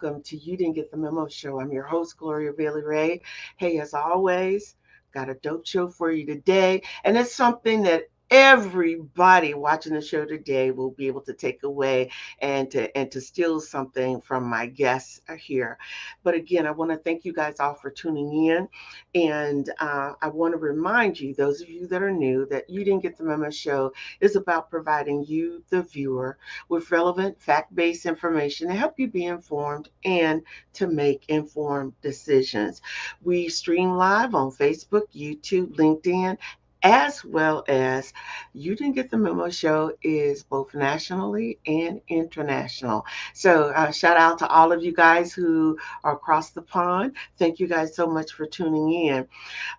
welcome to You Didn't Get the Memo Show. I'm your host, Gloria Bailey Ray. Hey, as always, got a dope show for you today, and it's something that everybody watching the show today will be able to take away and to steal something from my guests here. But again, I want to thank you guys all for tuning in, and I want to remind you, those of you that are new, that You Didn't Get the Memo Show is about providing you, the viewer, with relevant fact-based information to help you be informed and to make informed decisions. We stream live on Facebook, YouTube, LinkedIn, as well as You Didn't Get the Memo Show is both nationally and international. So shout out to all of you guys who are across the pond. Thank you guys so much for tuning in.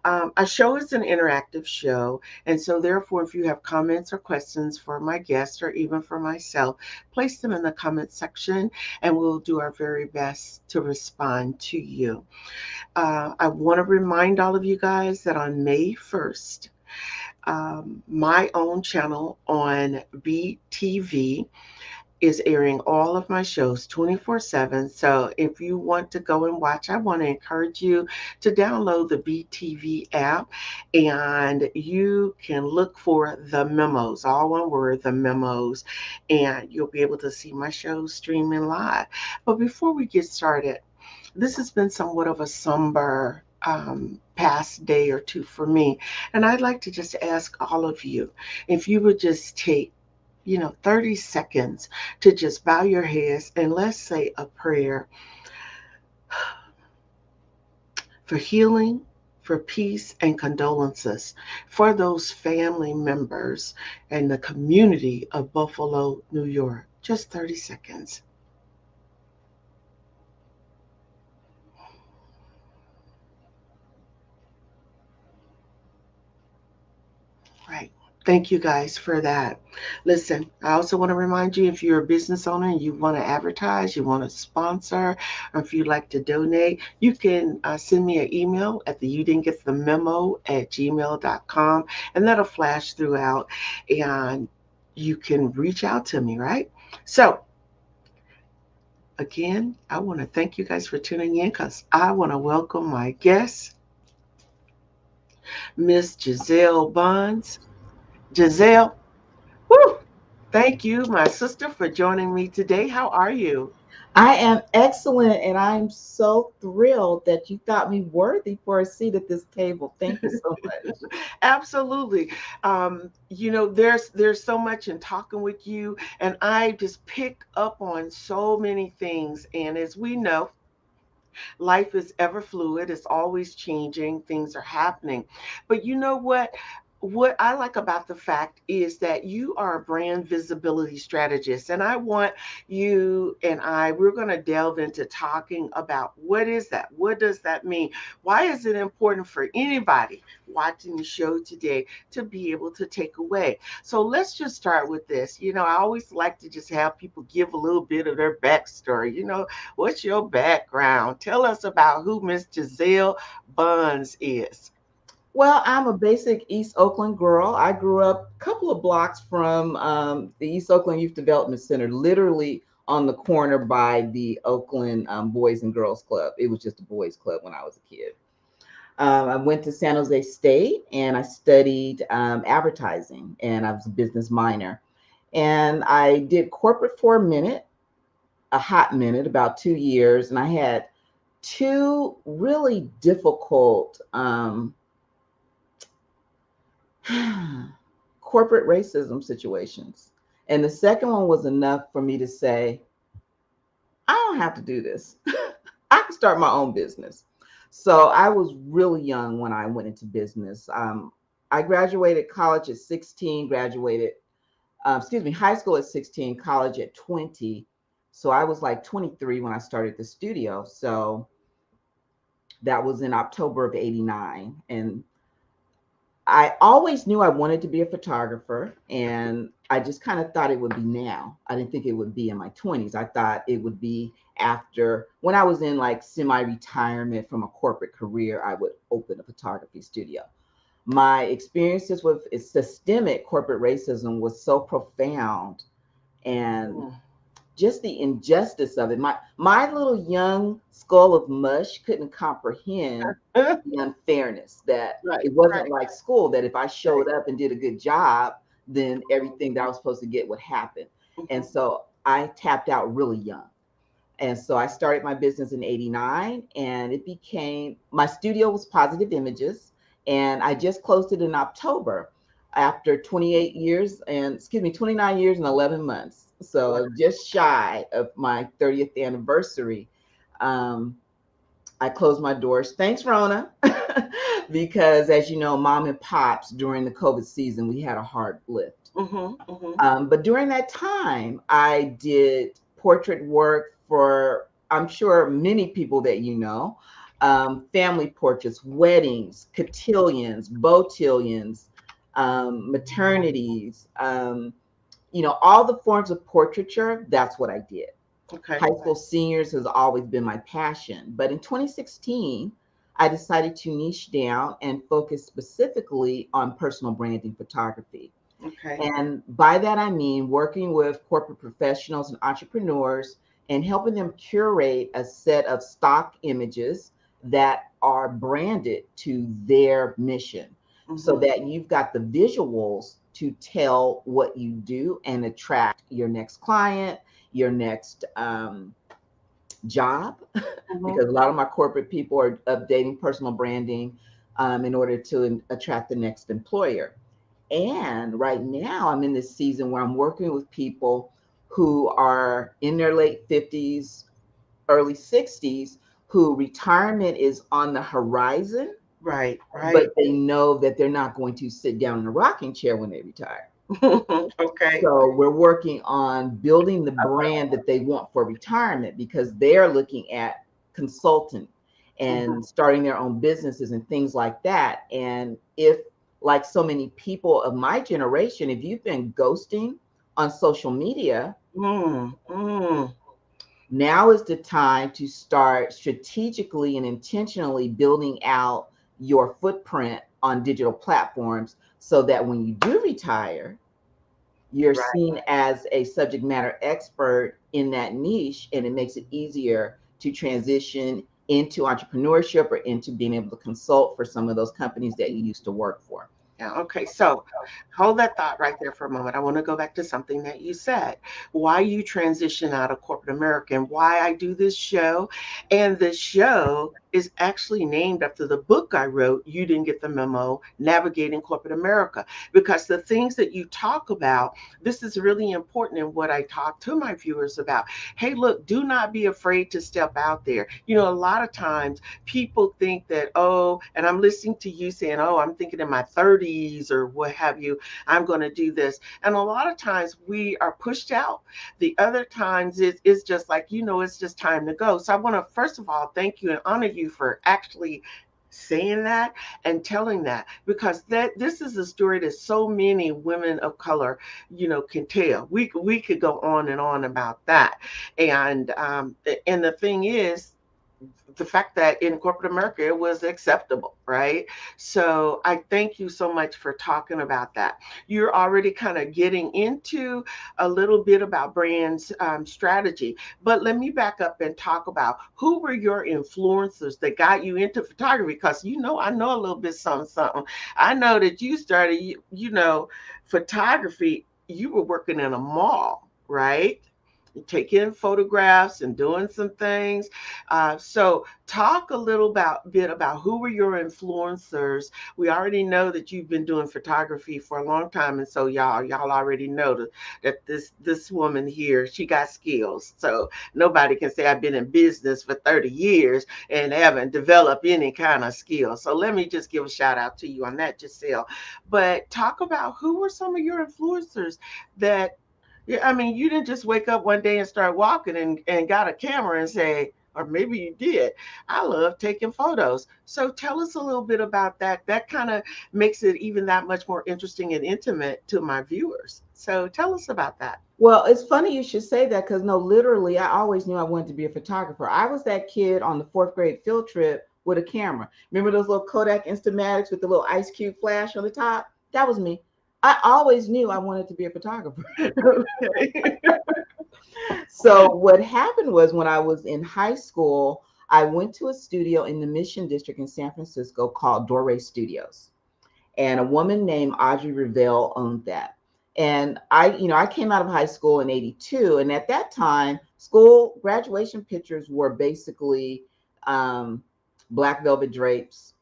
Our show is an interactive show, and so therefore, if you have comments or questions for my guests or even for myself, place them in the comment section, and we'll do our very best to respond to you. I want to remind all of you guys that on May 1st, my own channel on BTV is airing all of my shows 24/7. So if you want to go and watch, I want to encourage you to download the BTV app and you can look for the memos, all one word, the memos, and you'll be able to see my shows streaming live. But before we get started, this has been somewhat of a somber past day or two for me. And I'd like to just ask all of you if you would just take 30 seconds to just bow your heads and let's say a prayer for healing, for peace, and condolences for those family members and the community of Buffalo, New York. Just 30 seconds. Right. Thank you guys for that. Listen, I also want to remind you, if you're a business owner and you want to advertise, you want to sponsor, or if you'd like to donate, you can send me an email at the you didn't get the memo at gmail.com, and that'll flash throughout and you can reach out to me, right? So, again, I want to thank you guys for tuning in because I want to welcome my guest, Miss Giselle Bonds. Giselle, woo, thank you, my sister, for joining me today. How are you? I am excellent, and I'm so thrilled that you thought me worthy for a seat at this table. Thank you so much. Absolutely. There's so much in talking with you, and I just pick up on so many things. And as we know, life is ever fluid, it's always changing, things are happening. But you know what? What I like about the fact is that you are a brand visibility strategist, and I want you and we're going to delve into talking about what is that? What does that mean? Why is it important for anybody watching the show today to be able to take away? So let's just start with this. I always like to just have people give a little bit of their backstory. What's your background? Tell us about who Miss Giselle Buns is. Well, I'm a basic East Oakland girl. I grew up a couple of blocks from the East Oakland Youth Development Center, literally on the corner by the Oakland Boys and Girls Club. It was just a boys' club when I was a kid. I went to San Jose State and I studied advertising, and I was a business minor. And I did corporate for a hot minute, about 2 years, and I had two really difficult corporate racism situations. And the second one was enough for me to say, I don't have to do this. I can start my own business. So I was really young when I went into business. I graduated college at 16, high school at 16, college at 20. So I was like 23 when I started the studio. So that was in October of 89. And I always knew I wanted to be a photographer, and I just kind of thought it would be now. I didn't think it would be in my 20s. I thought it would be after, when I was in like semi-retirement from a corporate career, I would open a photography studio. My experiences with systemic corporate racism was so profound and Mm, just the injustice of it. My little young skull of mush couldn't comprehend the unfairness that Right, it wasn't right, like school, that if I right. showed up and did a good job, then everything that I was supposed to get would happen. And Mhm. so I tapped out really young. And so I started my business in 89, and it became, my studio was Positive Images, and I just closed it in October after 28 years and, excuse me, 29 years and 11 months. Wow. So just shy of my 30th anniversary. Um, I closed my doors. Thanks, Rona. Because as you know, mom and pops during the COVID season, we had a hard lift. Mhm, mhm. But during that time, I did portrait work for, I'm sure, many people that you know, family portraits, weddings, cotillions, botillions, maternities, all the forms of portraiture. That's what I did. Okay. High school seniors has always been my passion. But in 2016, I decided to niche down and focus specifically on personal branding photography. Okay. And by that, I mean working with corporate professionals and entrepreneurs and helping them curate a set of stock images that are branded to their mission so Mhm. that you've got the visuals to tell what you do and attract your next client, your next job, Mhm. because a lot of my corporate people are updating personal branding in order to attract the next employer. And right now, I'm in this season where I'm working with people who are in their late 50s, early 60s, who retirement is on the horizon, Right, but right. they know that they're not going to sit down in a rocking chair when they retire. Okay. So we're working on building the brand that they want for retirement because they're looking at consultant Mhm. and starting their own businesses and things like that. And if, like so many people of my generation, if you've been ghosting on social media, Mm, mm. now is the time to start strategically and intentionally building out your footprint on digital platforms so that when you do retire, you're Right. seen as a subject matter expert in that niche, and it makes it easier to transition into entrepreneurship or into being able to consult for some of those companies that you used to work for. Yeah, okay. So hold that thought right there for a moment. I want to go back to something that you said. Why you transition out of corporate America and why I do this show. And the show is actually named after the book I wrote, You Didn't Get the Memo, Navigating Corporate America. Because the things that you talk about, this is really important in what I talk to my viewers about. Hey, look, do not be afraid to step out there. You know, a lot of times people think that, oh, and I'm listening to you saying, oh, I'm thinking in my 30s or what have you, I'm going to do this. And a lot of times we are pushed out. The other times it's just like, it's just time to go. So I want to, first of all, thank you and honor you for actually saying that and telling that, because that this is a story that so many women of color can tell. We could go on about that. And the thing is, the fact that in corporate America it was acceptable, right? So I thank you so much for talking about that. You're already kind of getting into a little bit about brands strategy, but let me back up and talk about who were your influencers that got you into photography. Because I know a little bit something, something. I know that you started, photography. You were working in a mall, right? Taking photographs and doing some things. So talk a little bit about who were your influencers. We already know that you've been doing photography for a long time, and so y'all already know that this woman here, she got skills. So nobody can say I've been in business for 30 years and haven't developed any kind of skill. So let me just give a shout out to you on that, Giselle. But talk about who were some of your influencers that, yeah, I mean, you didn't just wake up one day and start walking and got a camera and say, or maybe you did. I love taking photos. So tell us a little bit about that. That kind of makes it even that much more interesting and intimate to my viewers. So tell us about that. Well, it's funny you should say that because no, literally, I always knew I wanted to be a photographer. I was that kid on the fourth grade field trip with a camera. Remember those little Kodak Instamatics with the little ice cube flash on the top? That was me. I always knew I wanted to be a photographer. Okay. So what happened was when I was in high school, I went to a studio in the Mission District in San Francisco called Dore Studios, and a woman named Audrey Revelle owned that. And I came out of high school in '82, and at that time, school graduation pictures were basically um, black velvet drapes,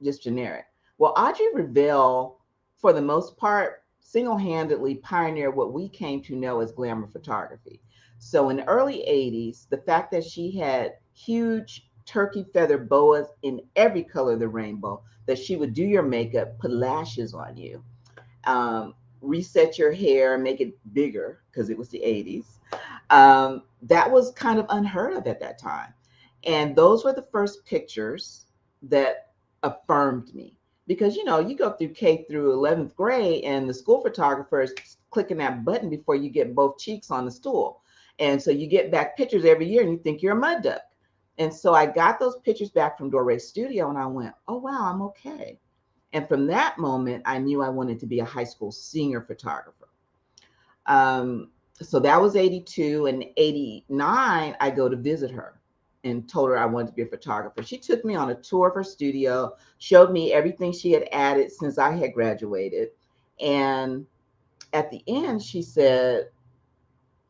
just generic. Well, Audrey Revelle, for the most part, single-handedly pioneered what we came to know as glamour photography. So in the early '80s, the fact that she had huge turkey feather boas in every color of the rainbow, that she would do your makeup, put lashes on you, reset your hair, make it bigger because it was the '80s. That was kind of unheard of at that time. And those were the first pictures that affirmed me. Because, you go through K through 11th grade, and the school photographer is clicking that button before you get both cheeks on the stool. And so you get back pictures every year and you think you're a mud duck. And so I got those pictures back from Dore Studio and I went, oh, wow, I'm okay. And from that moment, I knew I wanted to be a high school senior photographer. So that was '82. And '89, I go to visit her and told her I wanted to be a photographer. She took me on a tour of her studio, showed me everything she had added since I had graduated. And at the end, she said,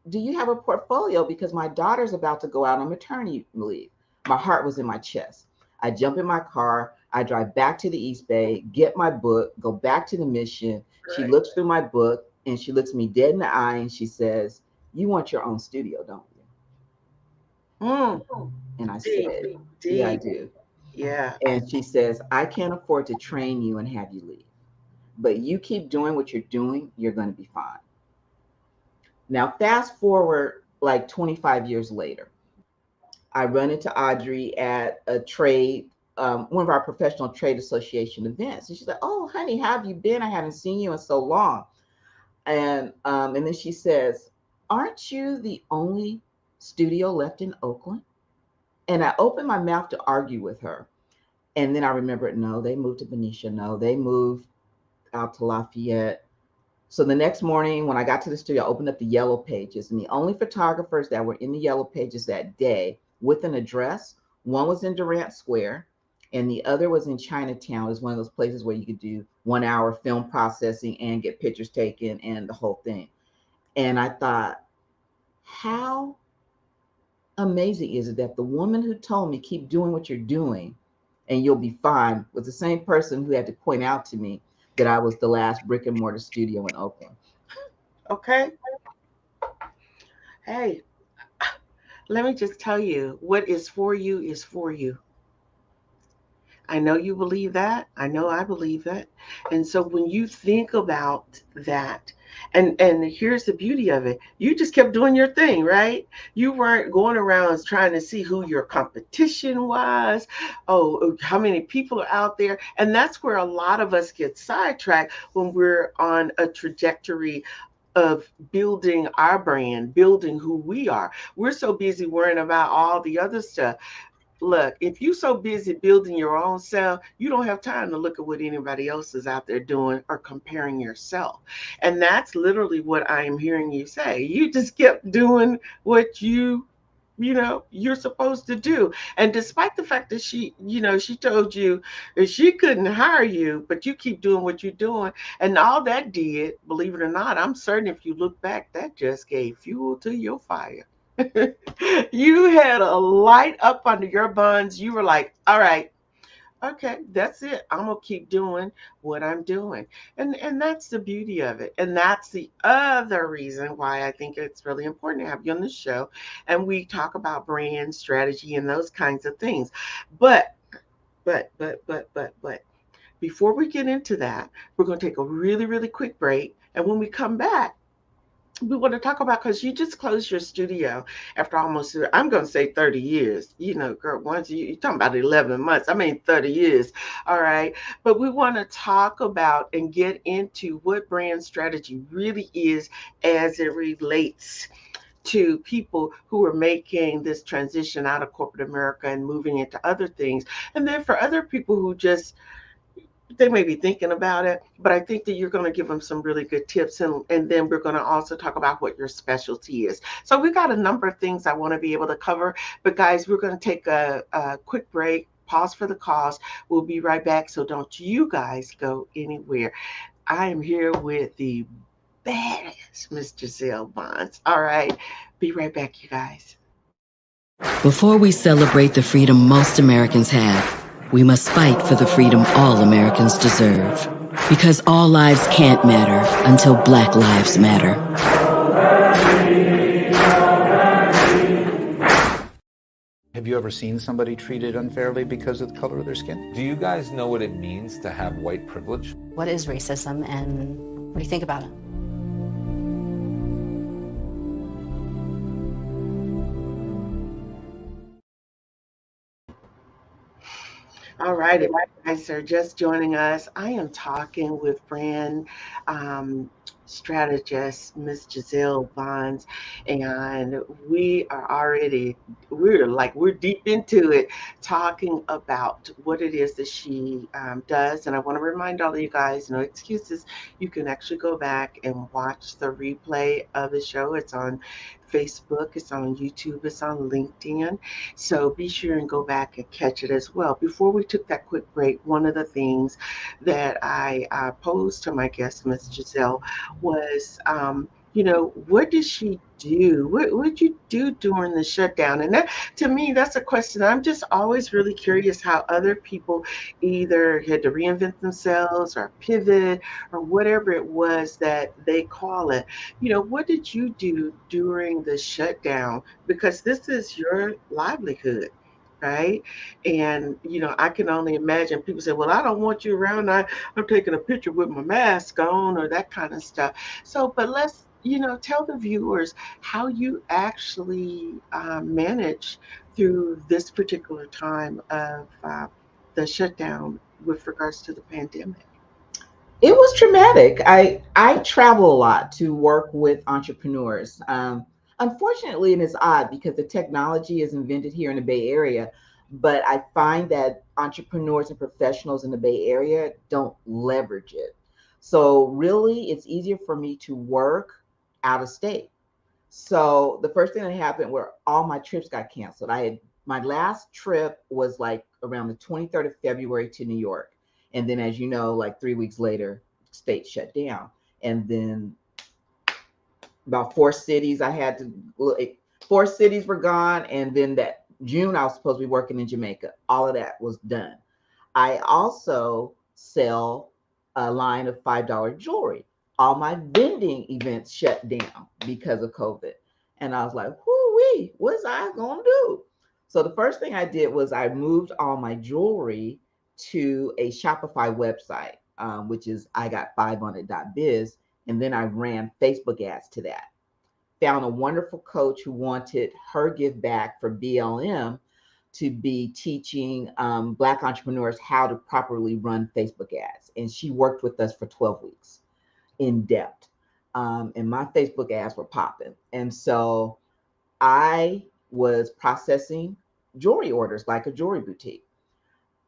do you have a portfolio? Because my daughter's about to go out on maternity leave. My heart was in my chest. I jump in my car. I drive back to the East Bay, get my book, go back to the Mission. She Right. looks through my book and she looks me dead in the eye and she says, you want your own studio, don't Mm, you? And I deep, said, yeah, I deep. do. Yeah. And she says, I can't afford to train you and have you leave. But you keep doing what you're doing, you're going to be fine. Now, fast forward like 25 years later, I run into Audrey at a trade, one of our professional trade association events. And she's like, oh, honey, how have you been? I haven't seen you in so long. And then she says, aren't you the only studio left in Oakland? And I opened my mouth to argue with her. And then I remembered, no, they moved to Benicia. No, they moved out to Lafayette. So the next morning, when I got to the studio, I opened up the yellow pages, and the only photographers that were in the yellow pages that day with an address, one was in Durant Square, and the other was in Chinatown. It was one of those places where you could do 1 hour film processing and get pictures taken and the whole thing. And I thought, how amazing is it that the woman who told me keep doing what you're doing and you'll be fine was the same person who had to point out to me that I was the last brick and mortar studio in Oakland. Okay. Hey, let me just tell you, what is for you is for you. I know you believe that. I know I believe that. And so when you think about that, and here's the beauty of it. You just kept doing your thing, right? You weren't going around trying to see who your competition was. Oh, how many people are out there? And that's where a lot of us get sidetracked when we're on a trajectory of building our brand, building who we are. We're so busy worrying about all the other stuff. Look, if you're so busy building your own self, you don't have time to look at what anybody else is out there doing or comparing yourself. And that's literally what I am hearing you say. You just kept doing what you're supposed to do. And despite the fact that she told you that she couldn't hire you, but you keep doing what you're doing. And all that did, believe it or not, I'm certain if you look back, that just gave fuel to your fire. You had a light up under your buns. You were like, all right, okay, that's it. I'm gonna keep doing what I'm doing. And that's the beauty of it. And that's the other reason why I think it's really important to have you on the show. And we talk about brand strategy and those kinds of things. But but before we get into that, we're gonna take a really, really quick break. And when we come back, we want to talk about, because you just closed your studio after almost, I'm going to say 30 years. Girl, once you're talking about 11 months, I mean 30 years. All right. But we want to talk about and get into what brand strategy really is as it relates to people who are making this transition out of corporate America and moving into other things. And then for other people who just they may be thinking about it, but I think that you're going to give them some really good tips, and then we're going to also talk about what your specialty is. So we got a number of things I want to be able to cover, but guys, we're going to take a quick break. Pause for the cause. We'll be right back. So don't you guys go anywhere. I am here with the badass Miss Giselle Bonds. All right. Be right back, you guys. Before we celebrate the freedom most Americans have, we must fight for the freedom all Americans deserve. Because all lives can't matter until Black lives matter. Have you ever seen somebody treated unfairly because of the color of their skin? Do you guys know what it means to have white privilege? What is racism and what do you think about it? All right, if you guys are just joining us, I am talking with brand um, strategist Miss Giselle Bonds, and we're deep into it, talking about what it is that she does. And I want to remind all of you guys, no excuses. You can actually go back and watch the replay of the show. It's on Facebook, it's on YouTube, it's on LinkedIn. So be sure and go back and catch it as well. Before we took that quick break, one of the things that I posed to my guest, Miss Giselle, was, what did she do? What did you do during the shutdown? And that, to me, that's a question. I'm just always really curious how other people either had to reinvent themselves or pivot or whatever it was that they call it. What did you do during the shutdown? Because this is your livelihood, right? And I can only imagine people say, well, I don't want you around. I'm taking a picture with my mask on or that kind of stuff. So, but let's, tell the viewers how you actually manage through this particular time of the shutdown with regards to the pandemic. It was traumatic. I travel a lot to work with entrepreneurs. Unfortunately, and it's odd because the technology is invented here in the Bay Area, but I find that entrepreneurs and professionals in the Bay Area don't leverage it. So really, it's easier for me to work out of state. So the first thing that happened were all my trips got canceled. My last trip was like around the 23rd of February to New York. And then, as you know, like 3 weeks later, state shut down. And then about four cities were gone. And then that June, I was supposed to be working in Jamaica. All of that was done. I also sell a line of $5 jewelry. All my vending events shut down because of COVID. And I was like, whoo-wee, what's I gonna do? So the first thing I did was I moved all my jewelry to a Shopify website, which is igot5on it.biz. And then I ran Facebook ads to that. Found a wonderful coach who wanted her give back for BLM to be teaching Black entrepreneurs how to properly run Facebook ads. And she worked with us for 12 weeks in depth. And my Facebook ads were popping. And so I was processing jewelry orders like a jewelry boutique.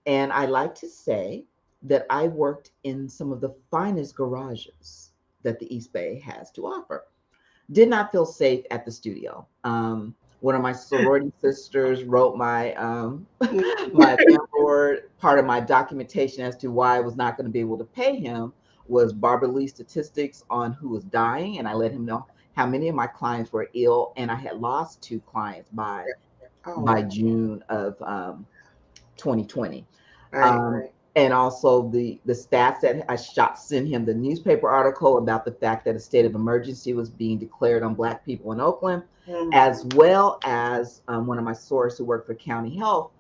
And I like to say that I worked in some of the finest garages that the East Bay has to offer. Did not feel safe at the studio. One of my sorority sisters wrote my my board. Part of my documentation as to why I was not going to be able to pay him was Barbara Lee statistics on who was dying, and I let him know how many of my clients were ill, and I had lost 2 clients by June of 2020. Right. And also the stats that I sent him the newspaper article about the fact that a state of emergency was being declared on Black people in Oakland, as well as one of my sources who worked for County Health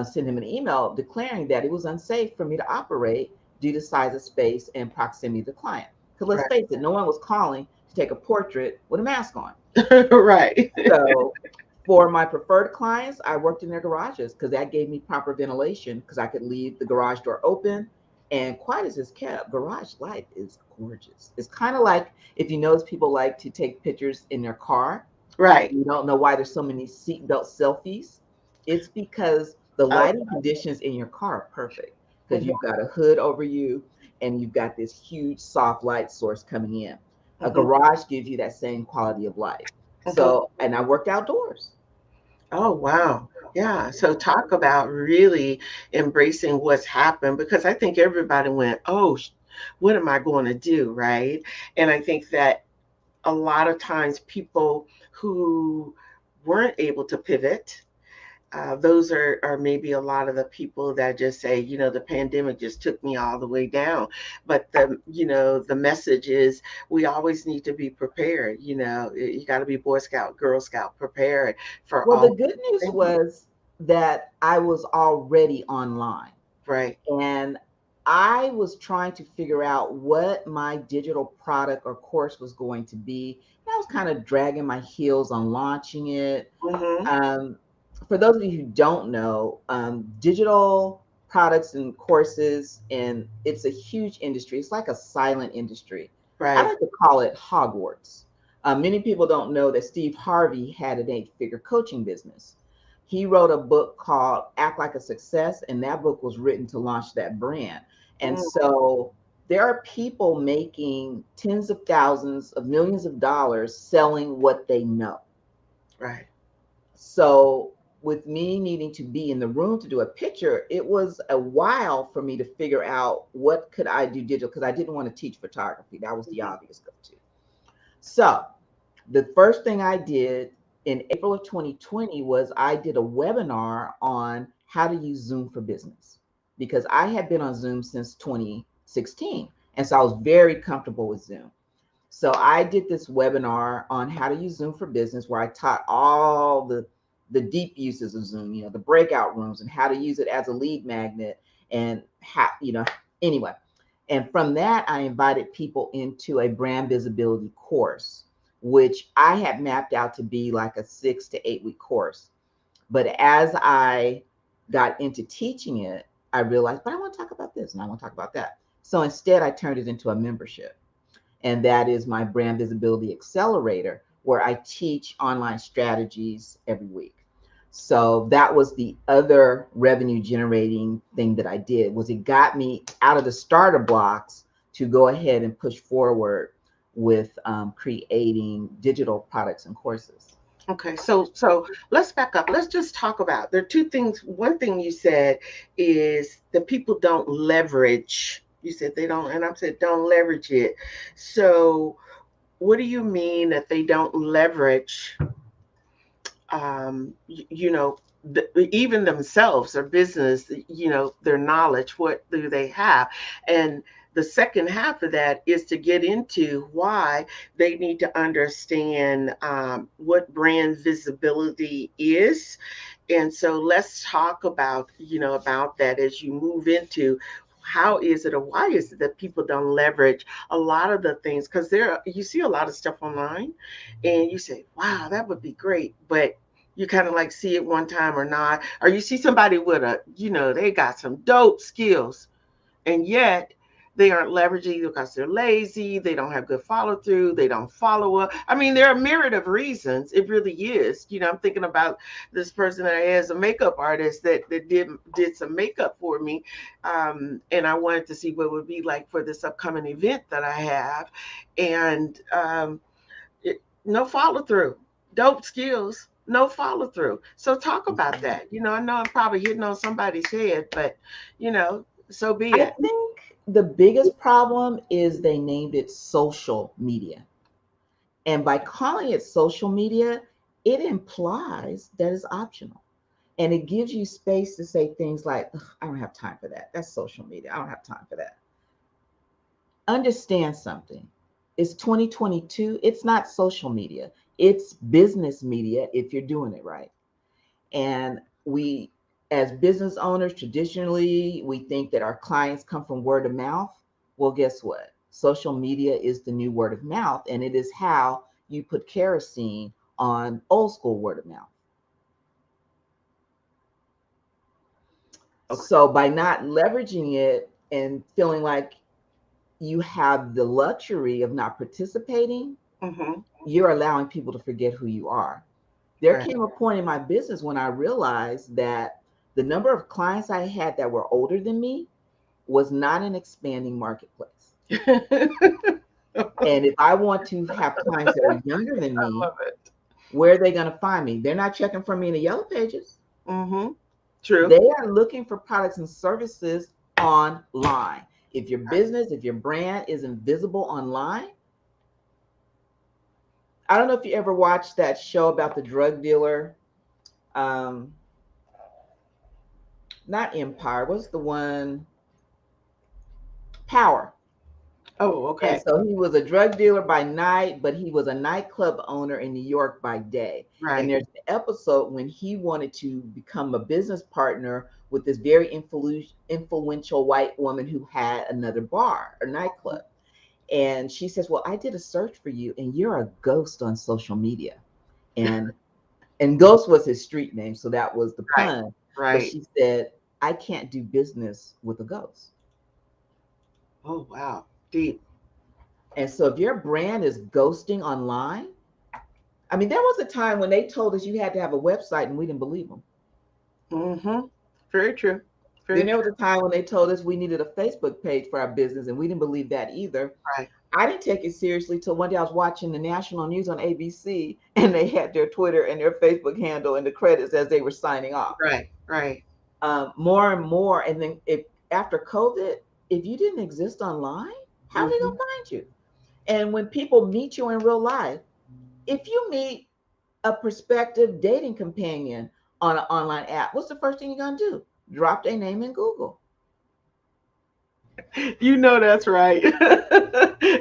sent him an email declaring that it was unsafe for me to operate due to size of space and proximity to the client. Because let's face it, no one was calling to take a portrait with a mask on. Right. So for my preferred clients, I worked in their garages because that gave me proper ventilation because I could leave the garage door open. And quiet as it's kept, garage life is gorgeous. It's kind of like if you notice people like to take pictures in their car. Right. You don't know why there's so many seatbelt selfies. It's because the lighting conditions in your car are perfect. because Mhm. you've got a hood over you and you've got this huge soft light source coming in. A Mhm. garage gives you that same quality of life. Mhm. So, and I worked outdoors. Oh, wow. Yeah. So talk about really embracing what's happened because I think everybody went, oh, what am I going to do? Right. And I think that a lot of times people who weren't able to pivot, those are maybe a lot of the people that just say, the pandemic just took me all the way down. But the message is we always need to be prepared. You got to be Boy Scout, Girl Scout prepared for Well, the all good news things. was that I was already online. Right. And I was trying to figure out what my digital product or course was going to be. And I was kind of dragging my heels on launching it. Mm-hmm. Um, for those of you who don't know, digital products and courses, and it's a huge industry. It's like a silent industry. I Right. like to call it Hogwarts. Many people don't know that Steve Harvey had an eight-figure coaching business. He wrote a book called Act Like a Success, and that book was written to launch that brand. And Mm, so there are people making tens of thousands of millions of dollars selling what they know. right. So with me needing to be in the room to do a picture, it was a while for me to figure out what could I do digital because I didn't want to teach photography. That was the Mhm. obvious go-to. So the first thing I did in April of 2020 was I did a webinar on how to use Zoom for business because I had been on Zoom since 2016. And so I was very comfortable with Zoom. So I did this webinar on how to use Zoom for business where I taught all the deep uses of Zoom, the breakout rooms and how to use it as a lead magnet and how, anyway. And from that, I invited people into a brand visibility course, which I had mapped out to be like a 6 to 8 week course. But as I got into teaching it, I realized, but I want to talk about this and I want to talk about that. So instead, I turned it into a membership. And that is my brand visibility accelerator, where I teach online strategies every week. So that was the other revenue generating thing that I did was it got me out of the starter blocks to go ahead and push forward with creating digital products and courses. Okay, so let's back up. Let's just talk about there are two things. One thing you said is that people don't leverage. You said they don't, and I said don't leverage it. So what do you mean that they don't leverage you know, even themselves or business, their knowledge, what do they have? And the second half of that is to get into why they need to understand what brand visibility is. And so let's talk about, about that as you move into how is it or why is it that people don't leverage a lot of the things because you see a lot of stuff online and you say, wow, that would be great, but you kind of like see it one time or not, or you see somebody with they got some dope skills, and yet they aren't leveraging because they're lazy, they don't have good follow through, they don't follow up. I mean, there are a myriad of reasons. It really is. I'm thinking about this person that I had as a makeup artist that did some makeup for me, and I wanted to see what it would be like for this upcoming event that I have, and no follow through. Dope skills, no follow through. So talk about that. I know I'm probably hitting on somebody's head, but so be I it. think the biggest problem is they named it social media. And by calling it social media, it implies that it's optional. And it gives you space to say things like, I don't have time for that. That's social media. I don't have time for that. Understand something. It's 2022. It's not social media, it's business media if you're doing it right. And we, as business owners, traditionally, we think that our clients come from word of mouth. Well, guess what? Social media is the new word of mouth, and it is how you put kerosene on old school word of mouth. Okay. So by not leveraging it and feeling like you have the luxury of not participating, Mm-hmm. you're allowing people to forget who you are. There Right. came a point in my business when I realized that the number of clients I had that were older than me was not an expanding marketplace. And if I want to have clients that are younger than me, love it. where are they going to find me? They're not checking for me in the yellow pages. Mm-hmm. True. They are looking for products and services online. If your business, if your brand isn't visible online, I don't know if you ever watched that show about the drug dealer. Not Empire. What's the one? Power. Oh, okay. And so he was a drug dealer by night, but he was a nightclub owner in New York by day. Right. And there's an episode when he wanted to become a business partner with this very influential white woman who had another bar or nightclub. And she says, well, I did a search for you and you're a ghost on social media. And Ghost was his street name. So that was the pun. Right. But she said, I can't do business with a ghost. Oh, wow. Deep. And so if your brand is ghosting online, I mean, there was a time when they told us you had to have a website and we didn't believe them. Mm-hmm. Very true. Then there was a time when they told us we needed a Facebook page for our business and we didn't believe that either. Right. I didn't take it seriously till one day I was watching the national news on ABC and they had their Twitter and their Facebook handle in the credits as they were signing off. Right. Right. More and more. And then after COVID, if you didn't exist online, how are they going to find you? And when people meet you in real life, if you meet a prospective dating companion on an online app, what's the first thing you're going to do? Drop their name in Google. You know that's right.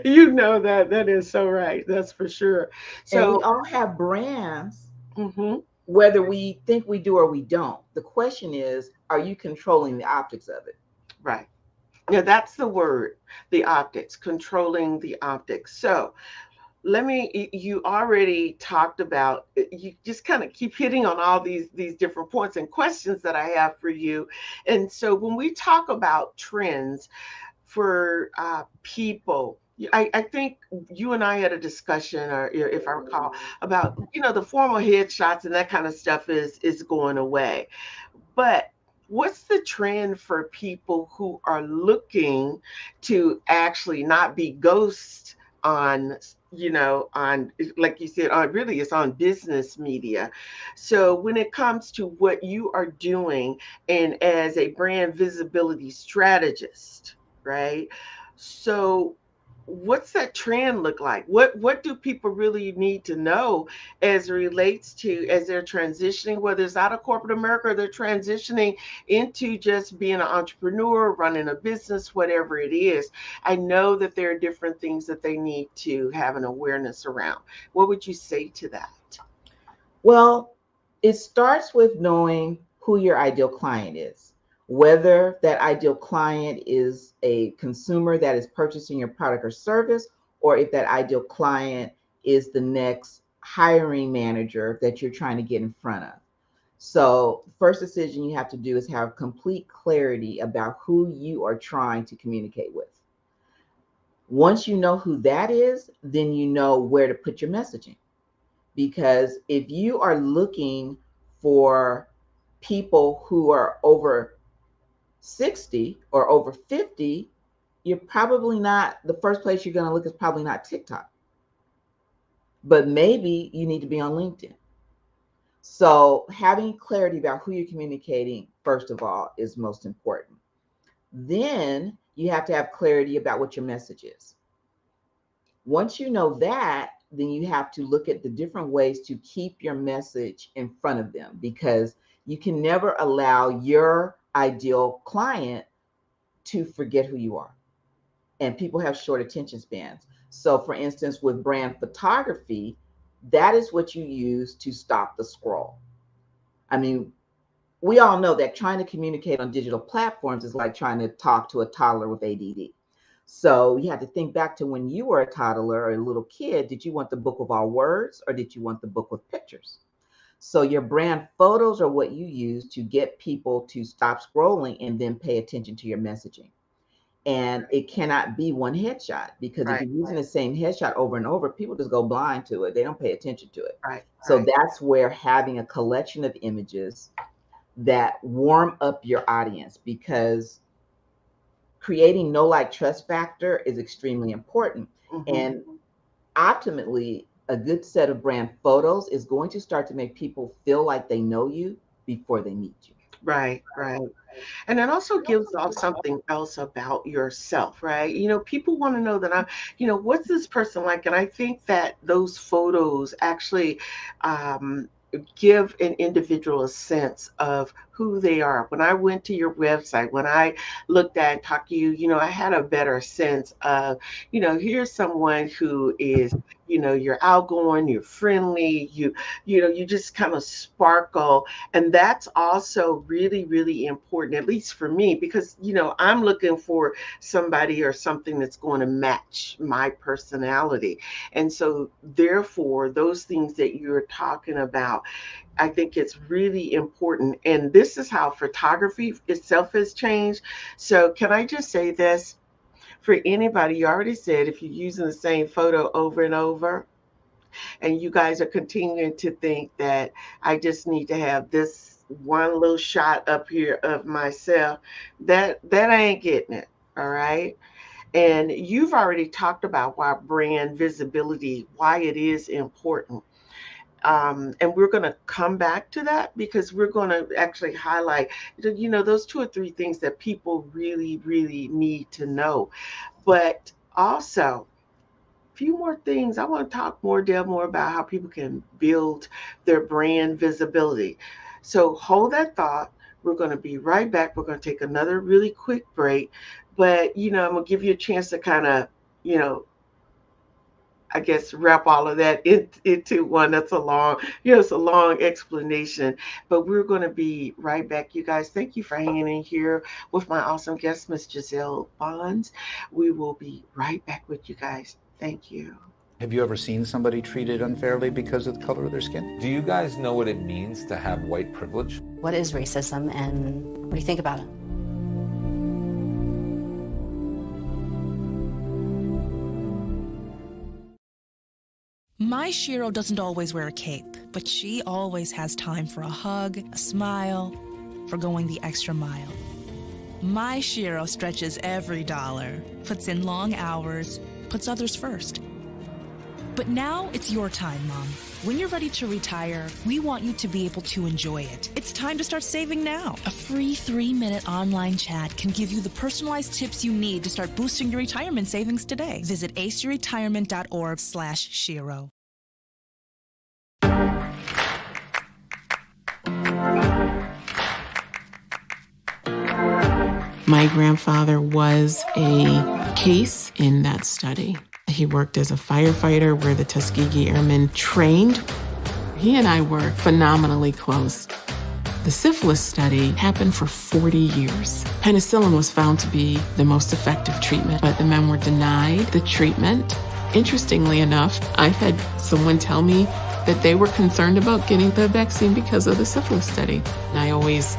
You know that is so right. That's for sure. So and we all have brands, mm-hmm. whether we think we do or we don't. The question is, are you controlling the optics of it? Right. Yeah, that's the word, the optics, controlling the optics. So you already talked about, you just kind of keep hitting on all these different points and questions that I have for you. And so when we talk about trends for people, I think you and I had a discussion, or if I recall, about, the formal headshots and that kind of stuff is going away. But what's the trend for people who are looking to actually not be ghosts on, on, like you said, really it's on business media. So when it comes to what you are doing and as a brand visibility strategist, right? So what's that trend look like? What do people really need to know as it relates to, as they're transitioning, whether it's out of corporate America or they're transitioning into just being an entrepreneur, running a business, whatever it is? I know that there are different things that they need to have an awareness around. What would you say to that? Well, it starts with knowing who your ideal client is. Whether that ideal client is a consumer that is purchasing your product or service, or if that ideal client is the next hiring manager that you're trying to get in front of. So the first decision you have to do is have complete clarity about who you are trying to communicate with. Once you know who that is, then you know where to put your messaging. Because if you are looking for people who are over 60 or over 50, you're probably not, the first place you're going to look is probably not TikTok. But maybe you need to be on LinkedIn. So having clarity about who you're communicating, first of all, is most important. Then you have to have clarity about what your message is. Once you know that, then you have to look at the different ways to keep your message in front of them, because you can never allow your ideal client to forget who you are. And people have short attention spans. So for instance, with brand photography, that is what you use to stop the scroll. I mean, we all know that trying to communicate on digital platforms is like trying to talk to a toddler with ADD. So you have to think back to when you were a toddler or a little kid. Did you want the book of all words, or did you want the book with pictures? So your brand photos are what you use to get people to stop scrolling and then pay attention to your messaging. And it cannot be one headshot, because if you're using the same headshot over and over, people just go blind to it. They don't pay attention to it. So that's where having a collection of images that warm up your audience, because creating no like trust factor is extremely important. Mhm. And ultimately, a good set of brand photos is going to start to make people feel like they know you before they meet you. Right, right. And it also gives off something else about yourself, right? People want to know that what's this person like? And I think that those photos actually um, give an individual a sense of who they are. When I went to your website, when I looked at and talked to you, I had a better sense of, here's someone who is, you're outgoing, you're friendly, you just kind of sparkle. And that's also really, really important, at least for me, because, I'm looking for somebody or something that's going to match my personality. And so, therefore, those things that you're talking about, I think it's really important. And this is how photography itself has changed. So, can I just say this? For anybody, you already said if you're using the same photo over and over, and you guys are continuing to think that I just need to have this one little shot up here of myself, that I ain't getting it. All right. And you've already talked about why brand visibility, why it is important. And we're going to come back to that because we're going to actually highlight, those two or three things that people really, really need to know. But also, few more things. I want to talk more, Deb, more about how people can build their brand visibility. So hold that thought. We're going to be right back. We're going to take another really quick break. But, I'm going to give you a chance to kind of, you know, I guess wrap all of that into one. That's a long, it's a long explanation. But we're going to be right back, you guys. Thank you for hanging in here with my awesome guest, Miss Giselle Bonds. We will be right back with you guys. Thank you. Have you ever seen somebody treated unfairly because of the color of their skin? Do you guys know what it means to have white privilege? What is racism and what do you think about it? My Shiro doesn't always wear a cape, but she always has time for a hug, a smile, for going the extra mile. My Shiro stretches every dollar, puts in long hours, puts others first. But now it's your time, Mom. When you're ready to retire, we want you to be able to enjoy it. It's time to start saving now. A free 3-minute online chat can give you the personalized tips you need to start boosting your retirement savings today. Visit aceyourretirement.org/Shiro. My grandfather was a case in that study. He worked as a firefighter where the Tuskegee Airmen trained. He and I were phenomenally close. The syphilis study happened for 40 years. Penicillin was found to be the most effective treatment, but the men were denied the treatment. Interestingly enough, I've had someone tell me that they were concerned about getting the vaccine because of the syphilis study. And I always,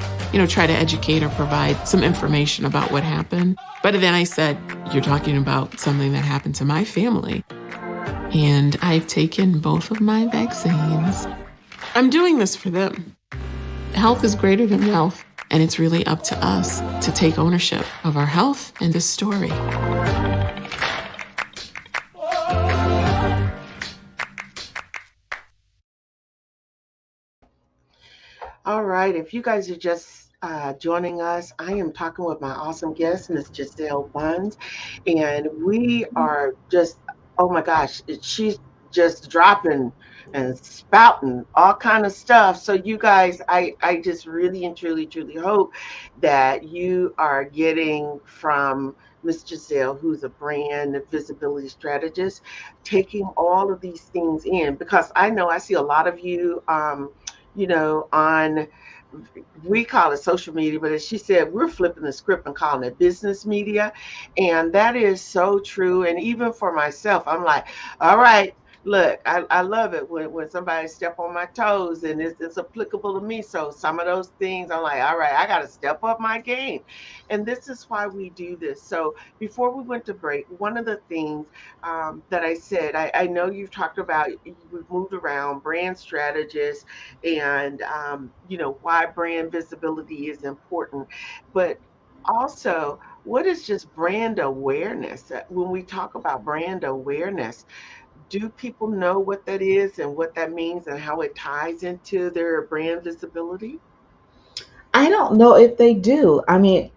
try to educate or provide some information about what happened. But then I said, you're talking about something that happened to my family. And I've taken both of my vaccines. I'm doing this for them. Health is greater than wealth, and it's really up to us to take ownership of our health and this story. All right, if you guys are just joining us, I am talking with my awesome guest, Miss Giselle Bonds, and we are just, oh my gosh, she's just dropping and spouting all kind of stuff. So you guys, I just really and truly, truly hope that you are getting from Miss Giselle, who's a brand visibility strategist, taking all of these things in, because I know I see a lot of you, on, we call it social media, but as she said, we're flipping the script and calling it business media. And that is so true. And even for myself, I'm like, all right, look, I love it when somebody step on my toes and it's applicable to me. So some of those things, I'm like, all right, I got to step up my game. And this is why we do this. So before we went to break, one of the things that I said, I know you've talked about, we've moved around brand strategists and, why brand visibility is important. But also, what is just brand awareness? When we talk about brand awareness, do people know what that is and what that means and how it ties into their brand visibility? I don't know if they do. I mean,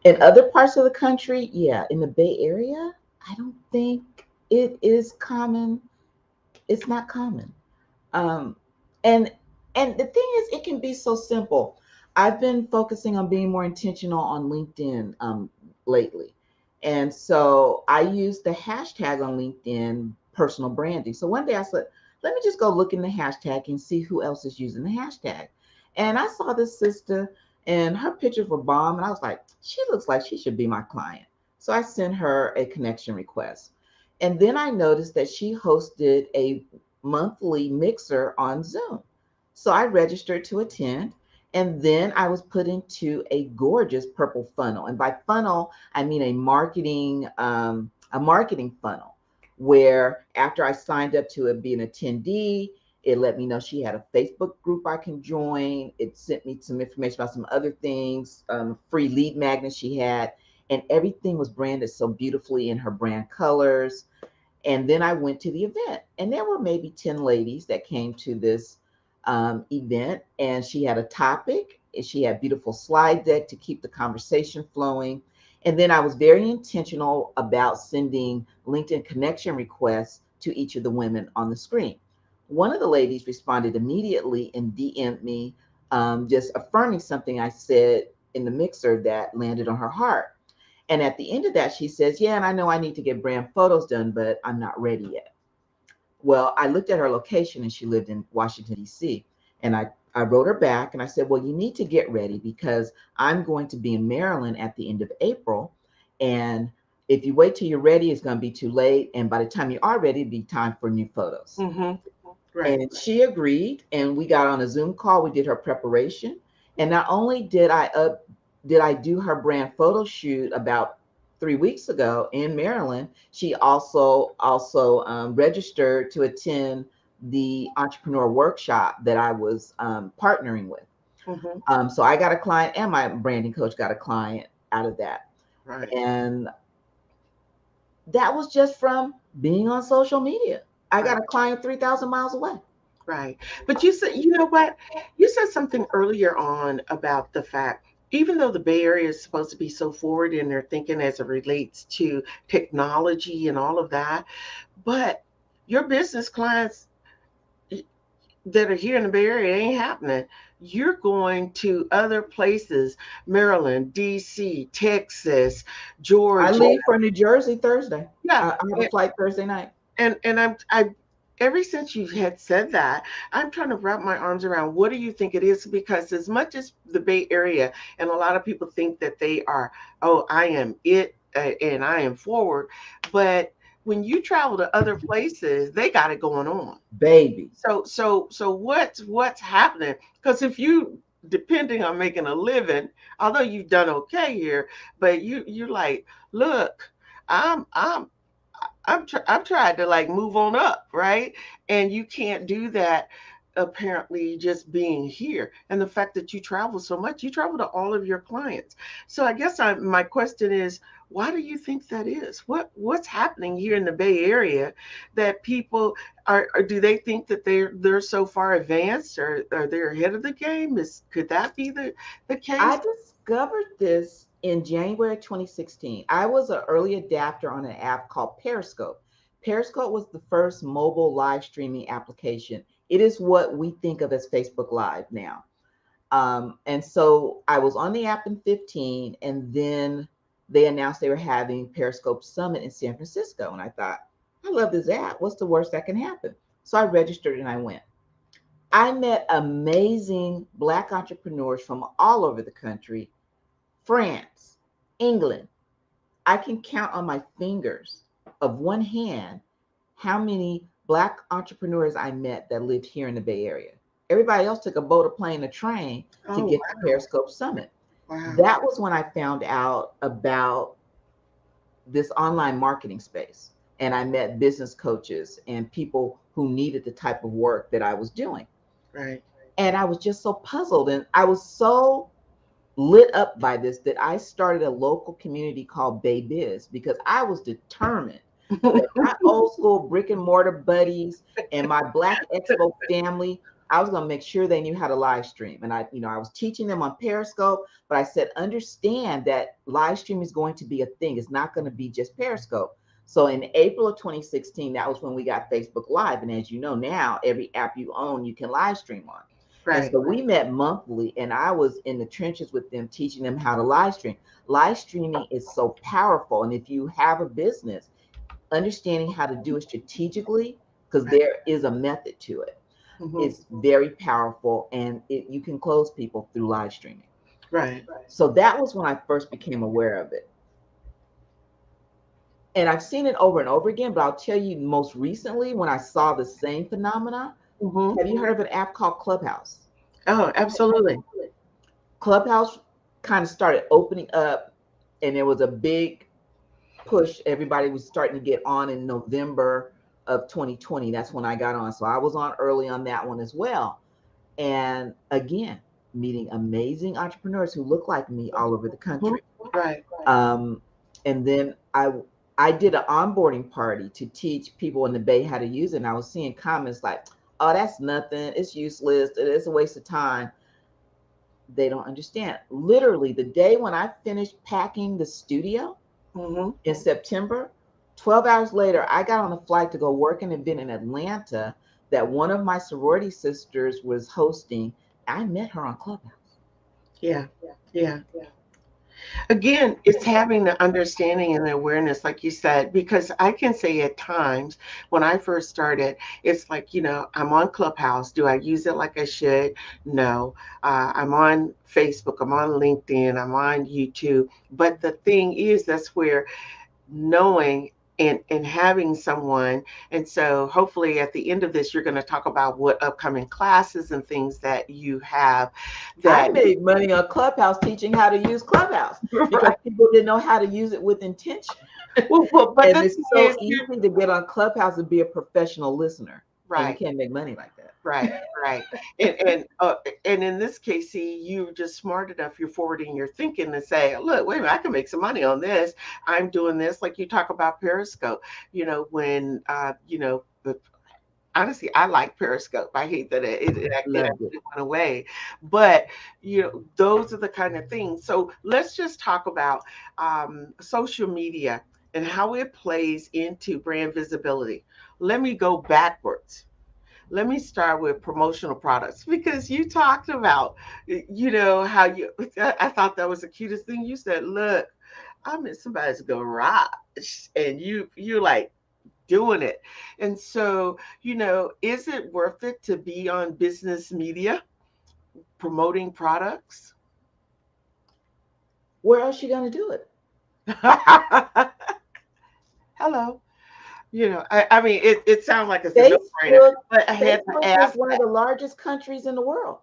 in other parts of the country, yeah. In the Bay Area, I don't think it is common. It's not common. Um, and and the thing is, it can be so simple. I've been focusing on being more intentional on LinkedIn lately, and so I use the hashtag on LinkedIn personal branding. So one day I said, let me just go look in the hashtag and see who else is using the hashtag. And I saw this sister, and her pictures were bomb, and I was like, she looks like she should be my client. So I sent her a connection request. And then I noticed that she hosted a monthly mixer on Zoom. So I registered to attend, and then I was put into a gorgeous purple funnel. And by funnel, I mean a marketing funnel, where after I signed up to be an attendee, it let me know she had a Facebook group I can join. It sent me some information about some other things, free lead magnets she had, and everything was branded so beautifully in her brand colors. And then I went to the event, and there were maybe 10 ladies that came to this event, and she had a topic, and she had beautiful slide deck to keep the conversation flowing. And then I was very intentional about sending LinkedIn connection requests to each of the women on the screen. One of the ladies responded immediately and DM'd me, just affirming something I said in the mixer that landed on her heart. And at the end of that, she says, yeah, and I know I need to get brand photos done, but I'm not ready yet. Well, I looked at her location, and she lived in Washington, D.C. And I wrote her back and I said, well, you need to get ready because I'm going to be in Maryland at the end of April. And if you wait till you're ready, it's going to be too late. And by the time you are ready, it'll be time for new photos. Mm-hmm. Right. And she agreed, and we got on a Zoom call. We did her preparation. And not only did I do her brand photo shoot about 3 weeks ago in Maryland, she also registered to attend the entrepreneur workshop that I was partnering with. Mm-hmm. So I got a client, and my branding coach got a client out of that. Right. And that was just from being on social media. I got a client 3,000 miles away. Right. But you said, you know what? You said something earlier on about the fact, even though the Bay Area is supposed to be so forward in their thinking as it relates to technology and all of that, but your business clients that are here in the Bay Area ain't happening. You're going to other places, Maryland, DC, Texas, I Georgia. leave for New Jersey Thursday. Yeah. I have a flight Thursday night. And I ever since you had said that, I'm trying to wrap my arms around what do you think it is? Because as much as the Bay Area and a lot of people think that they are, oh, I am it and I am forward, but when you travel to other places, they got it going on. Baby. So what's happening? Because if you depending on making a living, although you've done okay here, but you're like, look, I'm I'm trying to like move on up, right? And you can't do that apparently just being here. And the fact that you travel so much, you travel to all of your clients. So I guess my question is, why do you think that is? What's happening here in the Bay Area that people are do they think that they're so far advanced or are they ahead of the game? Could that be the case? I discovered this in January 2016. I was an early adapter on an app called Periscope. Periscope was the first mobile live streaming application. It is what we think of as Facebook Live now. And so I was on the app in 15, and then they announced they were having Periscope Summit in San Francisco. And I thought, I love this app. What's the worst that can happen? So I registered and I went. I met amazing Black entrepreneurs from all over the country, France, England. I can count on my fingers of one hand how many Black entrepreneurs I met that lived here in the Bay Area. Everybody else took a boat, a plane, a train to get to Periscope Summit. Wow. That was when I found out about this online marketing space. And I met business coaches and people who needed the type of work that I was doing. Right. And I was just so puzzled. And I was so lit up by this that I started a local community called Bay Biz because I was determined that my old school brick and mortar buddies and my Black Expo family, I was going to make sure they knew how to live stream. And I was teaching them on Periscope, but I said, understand that live stream is going to be a thing. It's not going to be just Periscope. So in April of 2016, that was when we got Facebook Live. And as you know, now every app you own, you can live stream on. Right. And so we met monthly, and I was in the trenches with them, teaching them how to live stream. Live streaming is so powerful. And if you have a business, understanding how to do it strategically, because there is a method to it. It's very powerful, and you can close people through live streaming. Right. So that was when I first became aware of it. And I've seen it over and over again, but I'll tell you most recently when I saw the same phenomena. Have you heard of an app called Clubhouse? Oh, absolutely. Clubhouse kind of started opening up, and there was a big push. Everybody was starting to get on in November of 2020. That's when I got on. So I was on early on that one as well. And again, meeting amazing entrepreneurs who look like me all over the country. Right. And then I did an onboarding party to teach people in the Bay how to use it. And I was seeing comments like, oh, that's nothing. It's useless. It's a waste of time. They don't understand. Literally, the day when I finished packing the studio in September, 12 hours later, I got on a flight to go work an event in Atlanta that one of my sorority sisters was hosting. I met her on Clubhouse. Yeah. Again, it's having the understanding and the awareness, like you said, because I can say at times when I first started, it's like, I'm on Clubhouse. Do I use it like I should? No. I'm on Facebook. I'm on LinkedIn. I'm on YouTube. But the thing is, that's where knowing and having someone. And so hopefully at the end of this, you're going to talk about what upcoming classes and things that you have. I made money on Clubhouse teaching how to use Clubhouse because people didn't know how to use it with intention. But and it's so easy to get on Clubhouse and be a professional listener. Right. And you can't make money like that. Right. And in this case, see, you're just smart enough, you're forwarding your thinking and say, look, wait a minute, I can make some money on this. I'm doing this. Like you talk about Periscope, when, but honestly, I like Periscope. I hate that it actually went away. But, those are the kind of things. So let's just talk about social media and how it plays into brand visibility. Let me go backwards. Let me start with promotional products because you talked about, how I thought that was the cutest thing. You said, look, I'm in somebody's garage and you're like doing it. And so, is it worth it to be on business media promoting products? Where else are you going to do it? Hello. I mean, it sounds like it's a no-brainer, but I had to ask. Facebook is one of the largest countries in the world.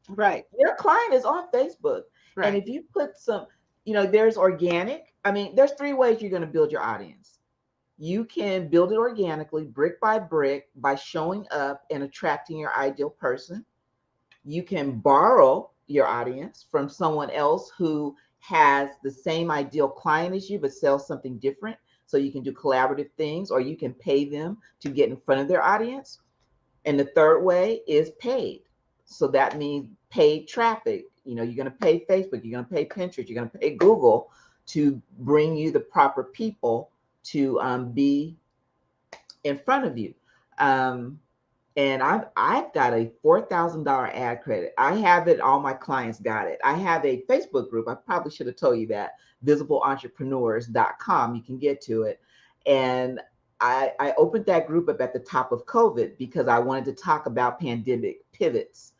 Right. Your client is on Facebook. Right. And if you put some, there's organic. I mean, there's 3 ways you're going to build your audience. You can build it organically, brick by brick, by showing up and attracting your ideal person. You can borrow your audience from someone else who has the same ideal client as you, but sells something different. So you can do collaborative things, or you can pay them to get in front of their audience. And the third way is paid. So that means paid traffic. You're going to pay Facebook, you're going to pay Pinterest, you're going to pay Google to bring you the proper people to be in front of you. And I've got a $4,000 ad credit. I have it. All my clients got it. I have a Facebook group. I probably should have told you that. VisibleEntrepreneurs.com. You can get to it. And I opened that group up at the top of COVID because I wanted to talk about pandemic pivots.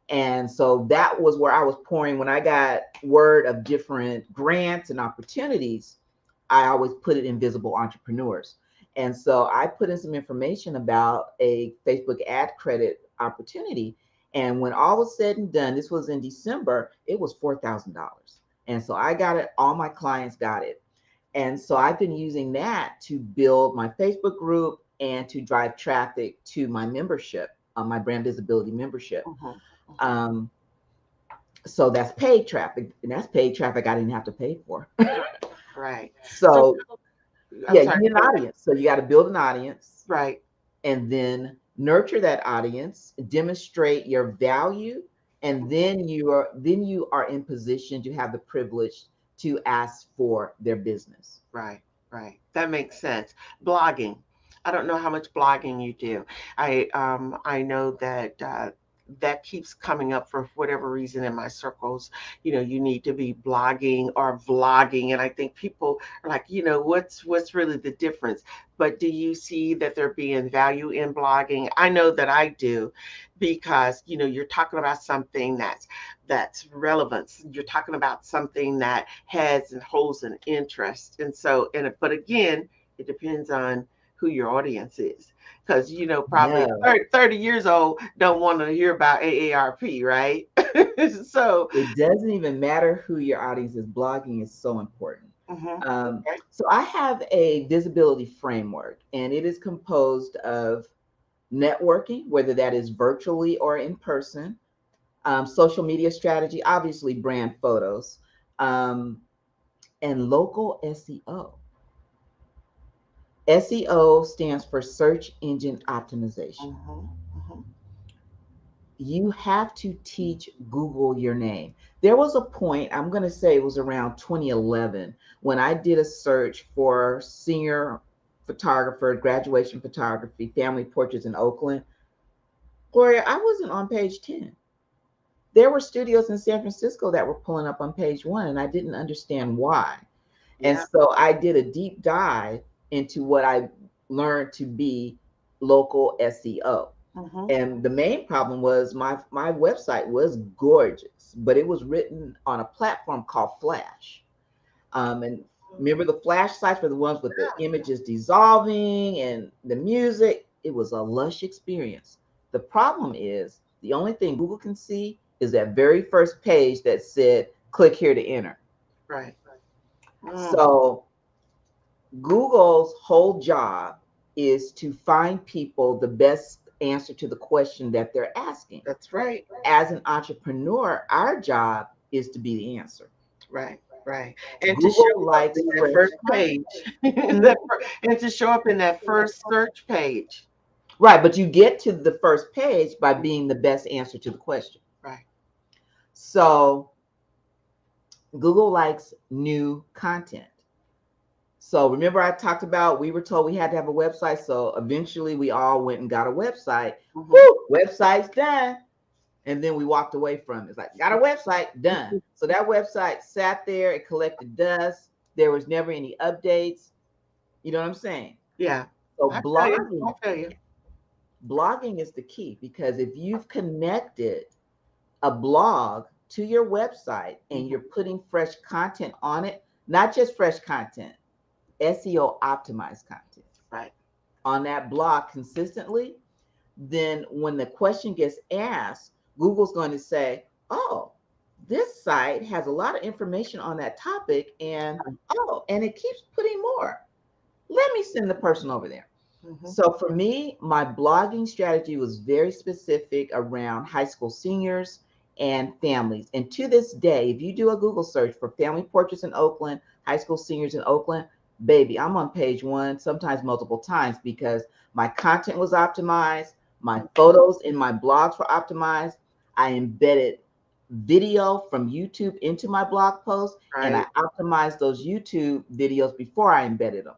And so that was where I was pouring. When I got word of different grants and opportunities, I always put it in Visible Entrepreneurs. And so I put in some information about a Facebook ad credit opportunity. And when all was said and done, this was in December, it was $4,000. And so I got it. All my clients got it. And so I've been using that to build my Facebook group and to drive traffic to my membership, my brand visibility membership. So that's paid traffic, and that's paid traffic I didn't have to pay for. Right. So I'm yeah, you sorry. need an audience. So you got to build an audience Right. and then nurture that audience, demonstrate your value, and then you are in position to have the privilege to ask for their business. Right, right. That makes sense. Blogging. I don't know how much blogging you do. I know that that keeps coming up for whatever reason in my circles. You need to be blogging or vlogging, and I think people are like, what's really the difference? But do you see that there being value in blogging? I know that I do, because you're talking about something that's relevant. You're talking about something that has and holds an interest. And so, but again, it depends on who your audience is. Because, probably No, 30 years old don't want to hear about AARP, right? So, it doesn't even matter who your audience is. Blogging is so important. mhm, okay. So I have a visibility framework, and it is composed of networking, whether that is virtually or in person, social media strategy, obviously brand photos, um, and local SEO. SEO stands for search engine optimization. Mhm, mhm. You have to teach Google your name. There was a point, I'm going to say it was around 2011, when I did a search for senior photographer, graduation photography, family portraits in Oakland. Gloria, I wasn't on page 10. There were studios in San Francisco that were pulling up on page 1, and I didn't understand why. And Yeah. so I did a deep dive into what I learned to be local SEO. Mhm. And the main problem was my website was gorgeous, but it was written on a platform called Flash. And remember, the Flash sites were the ones with the images dissolving and the music. It was a lush experience. The problem is the only thing Google can see is that very first page that said click here to enter. Right. Mm, So Google's whole job is to find people the best answer to the question that they're asking. that's right. As an entrepreneur, our job is to be the answer. Right. Right. And to show Google up likes in that fresh first content. page. And to show up in that first search page. Right, but you get to the first page by being the best answer to the question. Right. So Google likes new content. So remember, I talked about we were told we had to have a website. So eventually we all went and got a website. Mhm. Woo, website's done. And then we walked away from it. It's like, got a website, done. So that website sat there, it collected dust. There was never any updates. You know what I'm saying? Yeah. So I feel you. I feel you. blogging is the key, because if you've connected a blog to your website and you're putting fresh content on it, not just fresh content, SEO optimized content Right. on that blog consistently, then when the question gets asked, Google's going to say, oh, this site has a lot of information on that topic, and and it keeps putting more. Let me send the person over there. Mhm. So for me, my blogging strategy was very specific around high school seniors and families. And to this day, if you do a Google search for family portraits in Oakland, high school seniors in Oakland, baby, I'm on page 1, sometimes multiple times, because my content was optimized, my photos in my blogs were optimized. I embedded video from YouTube into my blog post, and I Right. optimized those YouTube videos before I embedded them.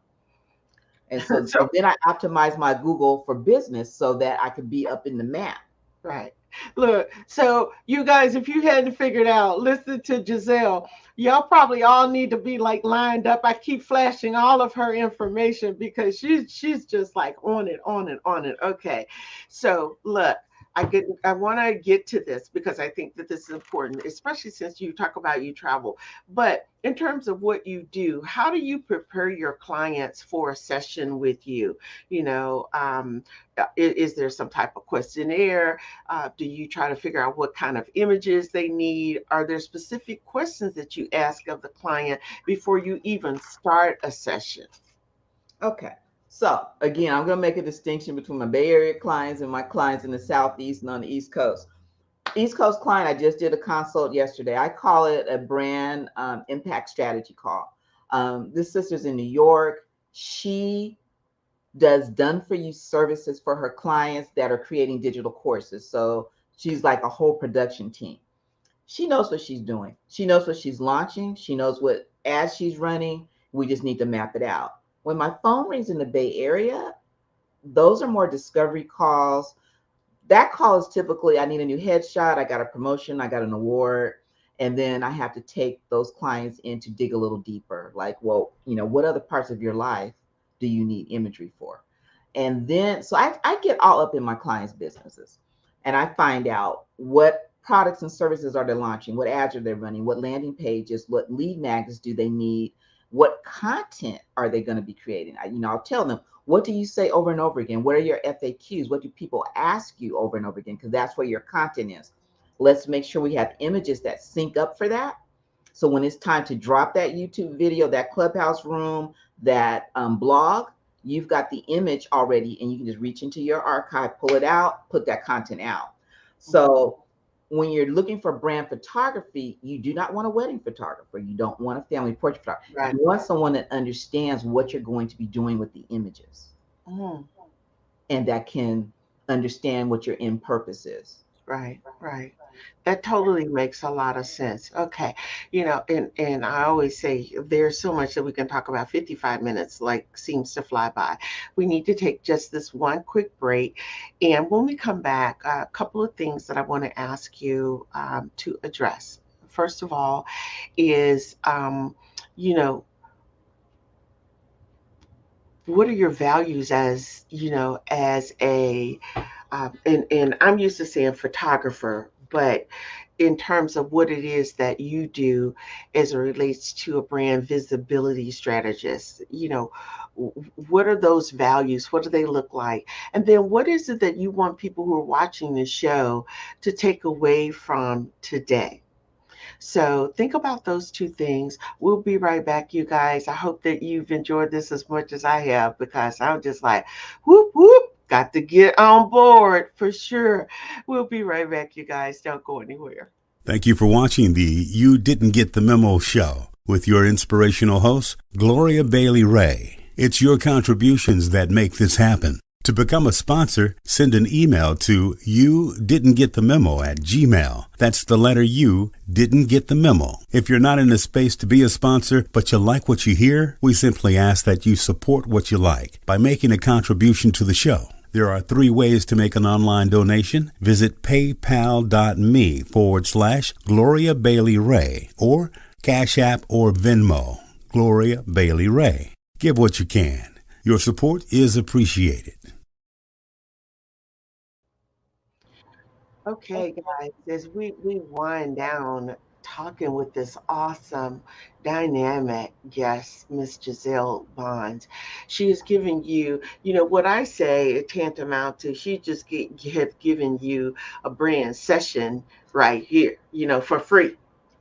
And so So and then I optimized my Google for business so that I could be up in the map. right. Look, so you guys, if you hadn't figured out, listen to Giselle. Y'all probably all need to be like lined up. I keep flashing all of her information because she's just like on it, on it, on it. Okay. So look, I want to get to this because I think that this is important, especially since you talk about you travel. But in terms of what you do, how do you prepare your clients for a session with you? You know, is there some type of questionnaire? Do you try to figure out what kind of images they need? Are there specific questions that you ask of the client before you even start a session? Okay. So again, I'm going to make a distinction between my Bay Area clients and my clients in the Southeast and on the East Coast. East Coast client, I just did a consult yesterday. I call it a brand impact strategy call. This sister's in New York. She does done for you services for her clients that are creating digital courses. So she's like a whole production team. She knows what she's doing. She knows what she's launching. She knows what ads she's running. We just need to map it out. When my phone rings in the Bay Area, those are more discovery calls. That call is typically, I need a new headshot, I got a promotion, I got an award, and then I have to take those clients in to dig a little deeper. Like, well, what other parts of your life do you need imagery for? And then, so I get all up in my clients' businesses, and I find out what products and services are they launching, what ads are they running, what landing pages, what lead magnets do they need, what content are they going to be creating? I'll tell them, what do you say over and over again? What are your FAQs? What do people ask you over and over again? Because that's where your content is. Let's make sure we have images that sync up for that. So when it's time to drop that YouTube video, that Clubhouse room, that blog, you've got the image already, and you can just reach into your archive, pull it out, put that content out. So when you're looking for brand photography, you do not want a wedding photographer. You don't want a family portrait photographer. Right. You want someone that understands what you're going to be doing with the images, and that can understand what your end purpose is. Right. That totally makes a lot of sense. Okay. And I always say there's so much that we can talk about. 55 minutes seems to fly by. We need to take just this one quick break. And when we come back, a couple of things that I want to ask you to address. First of all is, what are your values as a and I'm used to saying photographer, but in terms of what it is that you do as it relates to a brand visibility strategist, what are those values? What do they look like? And then what is it that you want people who are watching the show to take away from today? So think about those two things. We'll be right back, you guys. I hope that you've enjoyed this as much as I have, because I'm just like, whoop, whoop. Got to get on board for sure. We'll be right back, you guys. Don't go anywhere. Thank you for watching the You Didn't Get the Memo show with your inspirational host, Gloria Bailey Ray. It's your contributions that make this happen. To become a sponsor, send an email to youdidn'tgetthememo@gmail.com. That's the letter U, didn't get the memo. If you're not in a space to be a sponsor, but you like what you hear, we simply ask that you support what you like by making a contribution to the show. There are 3 ways to make an online donation. Visit paypal.me/Gloria Bailey Ray or Cash App or Venmo, Gloria Bailey Ray. Give what you can. Your support is appreciated. Okay, guys, as we wind down talking with this awesome, dynamic guest, Miss Giselle Bonds, she is giving you, what I say tantamount to, she just have given you a brand session right here, for free.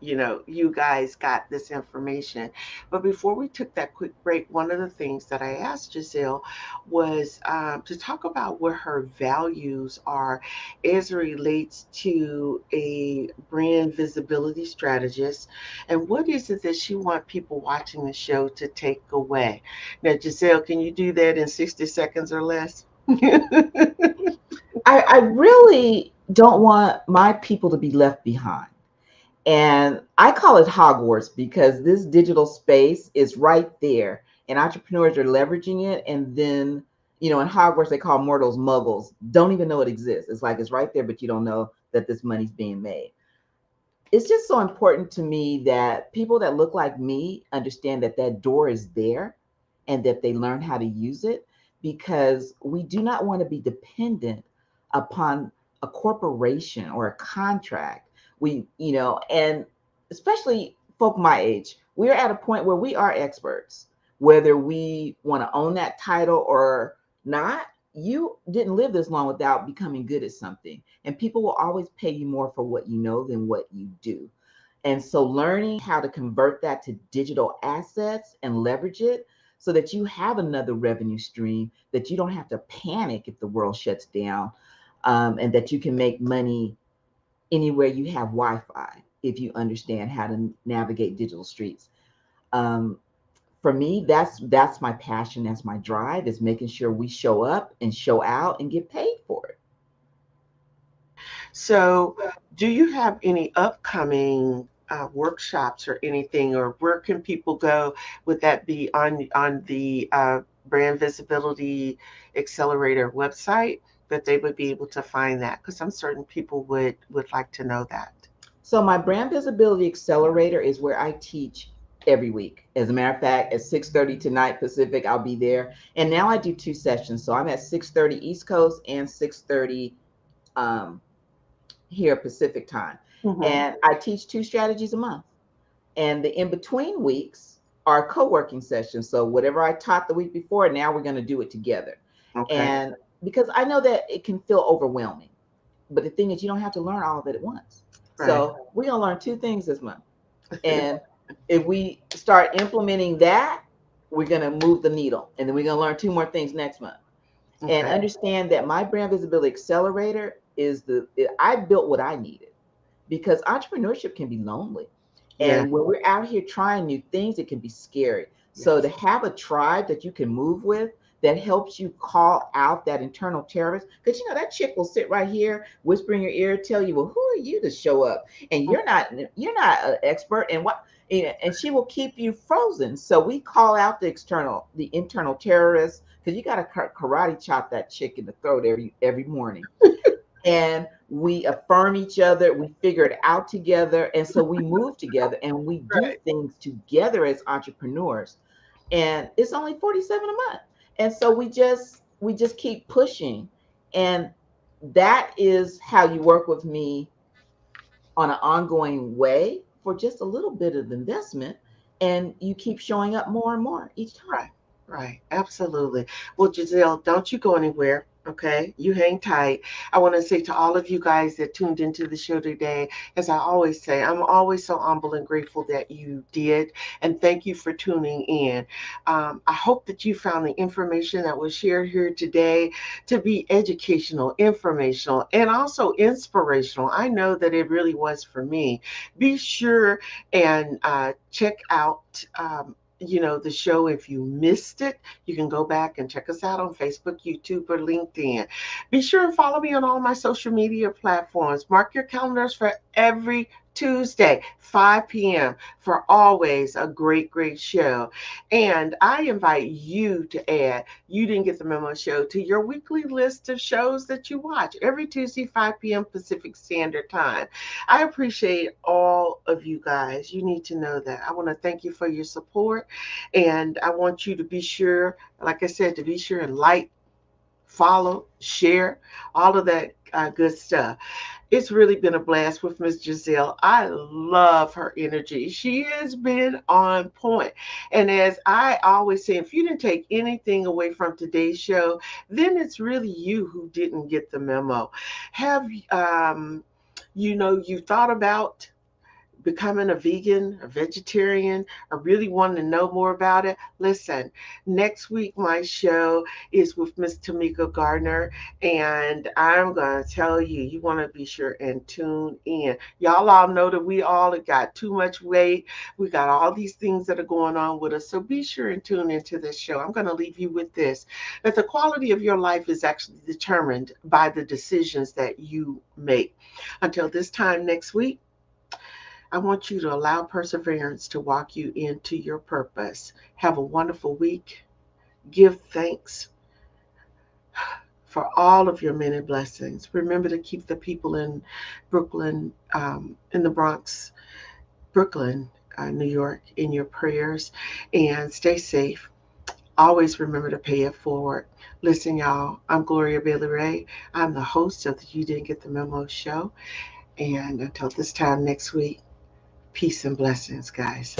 You guys got this information. But before we took that quick break, one of the things that I asked Giselle was to talk about what her values are as it relates to a brand visibility strategist, and what is it that she wants people watching the show to take away. Now, Giselle, can you do that in 60 seconds or less? I really don't want my people to be left behind. And I call it Hogwarts because this digital space is right there and entrepreneurs are leveraging it. And then, in Hogwarts, they call mortals muggles, don't even know it exists. It's like it's right there, but you don't know that this money's being made. It's just so important to me that people that look like me understand that that door is there and that they learn how to use it, because we do not want to be dependent upon a corporation or a contract. And especially folk my age, we're at a point where we are experts, whether we want to own that title or not. You didn't live this long without becoming good at something, and people will always pay you more for what you know than what you do. And so learning how to convert that to digital assets and leverage it so that you have another revenue stream, that you don't have to panic if the world shuts down, and that you can make money anywhere you have Wi-Fi, if you understand how to navigate digital streets. For me, that's my passion, that's my drive, is making sure we show up and show out and get paid for it. So, do you have any upcoming workshops or anything, or where can people go? Would that be on the Brand Visibility Accelerator website that they would be able to find that? Because I'm certain people would like to know that. So my Brand Visibility Accelerator is where I teach every week. As a matter of fact, at 6:30 tonight Pacific, I'll be there. And now I do 2 sessions. So I'm at 6:30 East Coast and 6:30 here Pacific time. Mhm. And I teach 2 strategies a month. And the in-between weeks are co-working sessions. So whatever I taught the week before, now we're going to do it together. Okay. And because I know that it can feel overwhelming, but the thing is, you don't have to learn all of it at once. Right. So we're going to learn 2 things this month. And if we start implementing that, we're going to move the needle. And then we're going to learn 2 more things next month. And Okay. understand that my Brand Visibility Accelerator is I built what I needed, because entrepreneurship can be lonely. Yeah. And when we're out here trying new things, it can be scary. So to have a tribe that you can move with, that helps you call out that internal terrorist, because that chick will sit right here, whisper in your ear, tell you, well, who are you to show up? And you're not an expert, and and she will keep you frozen. So we call out the internal terrorists, because you got to karate chop that chick in the throat every morning. And we affirm each other, we figure it out together, and so we move together and we do Right. things together as entrepreneurs. And it's only $47 a month. And so we just keep pushing. And that is how you work with me on an ongoing way for just a little bit of investment, and you keep showing up more and more each time. Right. Right. Absolutely. Well, Giselle, don't you go anywhere. Okay. You hang tight. I want to say to all of you guys that tuned into the show today, as I always say, I'm always so humble and grateful that you did. And thank you for tuning in. I hope that you found the information that was shared here today to be educational, informational, and also inspirational. I know that it really was for me. Be sure and check out the show. If you missed it, you can go back and check us out on Facebook, YouTube, or LinkedIn. Be sure and follow me on all my social media platforms. Mark your calendars for every Tuesday, 5 p.m. for always a great, great show. And I invite you to add You Didn't Get the Memo show to your weekly list of shows that you watch every Tuesday, 5 p.m. Pacific Standard Time. I appreciate all of you guys. You need to know that. I want to thank you for your support. And I want you to be sure, like I said, to be sure and like, follow, share, all of that good stuff. It's really been a blast with Miss Giselle. I love her energy. She has been on point. And as I always say, if you didn't take anything away from today's show, then it's really you who didn't get the memo. Have you thought about becoming a vegan, a vegetarian, or really wanting to know more about it? Listen, next week my show is with Miss Tamika Gardner, and I'm going to tell you, you want to be sure and tune in. Y'all all know that we all have got too much weight. We got all these things that are going on with us, so be sure and tune into this show. I'm going to leave you with this, that the quality of your life is actually determined by the decisions that you make. Until this time next week, I want you to allow perseverance to walk you into your purpose. Have a wonderful week. Give thanks for all of your many blessings. Remember to keep the people in Brooklyn, in the Bronx, Brooklyn, New York, in your prayers, and stay safe. Always remember to pay it forward. Listen, y'all, I'm Gloria Bailey Ray. I'm the host of the You Didn't Get the Memo show. And until this time next week, peace and blessings, guys.